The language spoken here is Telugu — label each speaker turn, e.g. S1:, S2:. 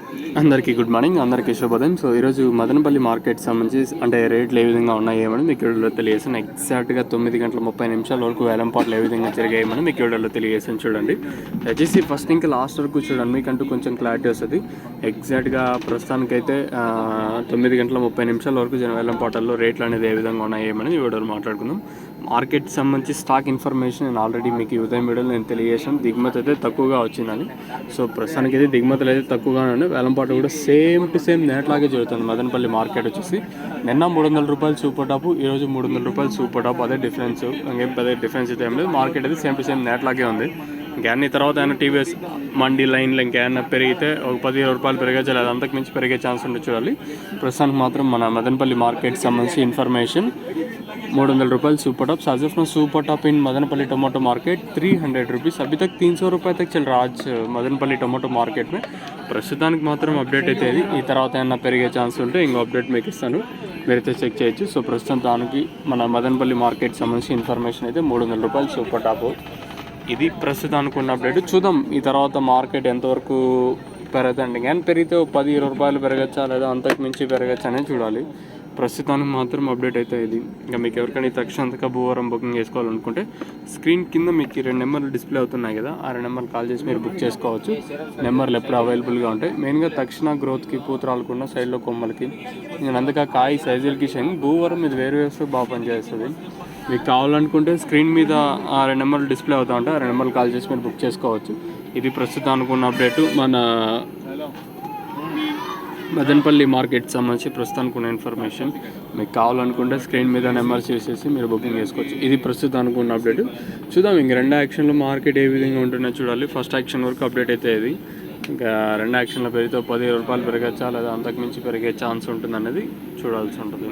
S1: అందరికీ గుడ్ మార్నింగ్, అందరికీ శుభోదయం. సో ఈరోజు మదనపల్లి మార్కెట్ సంబంధించి అంటే రేట్లు ఏ విధంగా ఉన్నాయేమని మీకు వీడియోలో తెలియజేసాను. ఎగ్జాక్ట్గా 9:30 వరకు వేలంపాట్లు ఏ విధంగా జరిగాయేమని మీకు వీడియోలో తెలియజేసాను. చూడండి, దయచేసి ఫస్ట్ ఇంకా లాస్ట్ వరకు చూడండి, మీకంటూ కొంచెం క్లారిటీ వస్తుంది. ఎగ్జాక్ట్గా ప్రస్తుతానికైతే 9:30 వరకు వేలంపాటల్లో రేట్లు అనేది ఏ విధంగా ఉన్నాయేమని ఈ వీడియోలో మాట్లాడుకుందాం. మార్కెట్ సంబంధించి స్టాక్ ఇన్ఫర్మేషన్ నేను ఆల్రెడీ మీకు ఈ ఉదయం వీడియోలో నేను తెలియజేసాను. దిగుమతి అయితే తక్కువగా వచ్చిందని. సో ప్రస్తుతానికి అయితే దిగుమతులు అయితే తక్కువగానే ఉన్నాయి. వేలంపాటు కూడా సేమ్ టు సేమ్ నేట్లాగే జరుగుతుంది. మదనపల్లి మార్కెట్ వచ్చేసి నిన్న 300 రూపాయలు సూపర్ టాప్, ఈరోజు 300 రూపాయలు సూపర్ టాప్. అదే డిఫరెన్స్, ఇంకేం పెద్ద డిఫరెన్స్ అయితే ఏం లేదు. మార్కెట్ అయితే సేమ్ టు సేమ్ నేట్లాగే ఉంది. ఇంకేమన్నా తర్వాత అయినా టీవీఎస్ మండీ లైన్లో ఇంకేమైనా పెరిగితే ఒక 10-20 రూపాయలు పెరగచ్చు, లేదా అంతకు మించి పెరిగే ఛాన్స్ ఉంటే చూడాలి. ప్రస్తుతానికి మాత్రం మన మదనపల్లి మార్కెట్ సంబంధించి ఇన్ఫర్మేషన్ 300 रुपये सुपर टॉप. आज of super top in Madanapalle tomato market 300 rupees. अभी तक 300 रुपये तक चल रहा आज मदनपल्ली टोमेटो मार्केट में. ప్రస్తుతానికి మాత్రం అప్డేట్ అయితే ఇది. ఈ తర్వాత ఏమన్నా పెరిగే ఛాన్స్ ఉంటే ఇంకో అప్డేట్ మీకు ఇస్తాను, మీరైతే చెక్ చేయొచ్చు. సో ప్రస్తుతానికి మన మదనపల్లి మార్కెట్ సంబంధించి ఇన్ఫర్మేషన్ అయితే 300 రూపాయలు సూపర్ టాప్. ఇది ప్రస్తుతానికి ఉన్న అప్డేట్. చూద్దాం ఈ తర్వాత మార్కెట్ ఎంతవరకు పెరుగుతుంది. కానీ పెరిగితే 10-20 రూపాయలు పెరగచ్చా, లేదా అంతకు మించి పెరగచ్చా అనేది చూడాలి. ప్రస్తుతానికి మాత్రం అప్డేట్ అయితే ఇది. ఇంకా మీకు ఎవరికైనా తక్షణంతగా భూవరం బుకింగ్ చేసుకోవాలనుకుంటే స్క్రీన్ కింద మీకు 2 నెంబర్లు డిస్ప్లే అవుతున్నాయి కదా, ఆ 2 నెంబర్లు కాల్ చేసి మీరు బుక్ చేసుకోవచ్చు. నెంబర్లు ఎప్పుడు అవైలబుల్గా ఉంటాయి. మెయిన్గా తక్షణ గ్రోత్కి, పూతరాలకుండా సైడ్లో కొమ్మలకి, నేను అందుకే కాయ సైజులకి షైన్ భూవరం ఇది వేరు వేస్తూ బాగా పనిచేస్తుంది. మీకు కావాలనుకుంటే స్క్రీన్ మీద ఆ 2 నెంబర్లు డిస్ప్లే అవుతూ ఉంటాయి, ఆ 2 నెంబర్లు కాల్ చేసి మీరు బుక్ చేసుకోవచ్చు. ఇది ప్రస్తుతానికి ఉన్న అప్డేటు మన మదనపల్లి మార్కెట్ సంబంధించి ప్రస్తుతానికి ఉన్న ఇన్ఫర్మేషన్. మీకు కావాలనుకుంటే స్క్రీన్ మీద నెంబర్స్ చేసేసి మీరు బుకింగ్ చేసుకోవచ్చు. ఇది ప్రస్తుతానికి ఉన్న అప్డేట్. చూద్దాం ఇంక 2 యాక్షన్లో మార్కెట్ ఏ విధంగా ఉంటుందో చూడాలి. ఫస్ట్ యాక్షన్ వరకు అప్డేట్ అయితే ఇది. ఇంకా 2 యాక్షన్లో పెరిగితే 10-20 రూపాయలు పెరగచ్చా, లేదా అంతకు మించి పెరిగే ఛాన్స్ ఉంటుంది అనేది చూడాల్సి ఉంటుంది.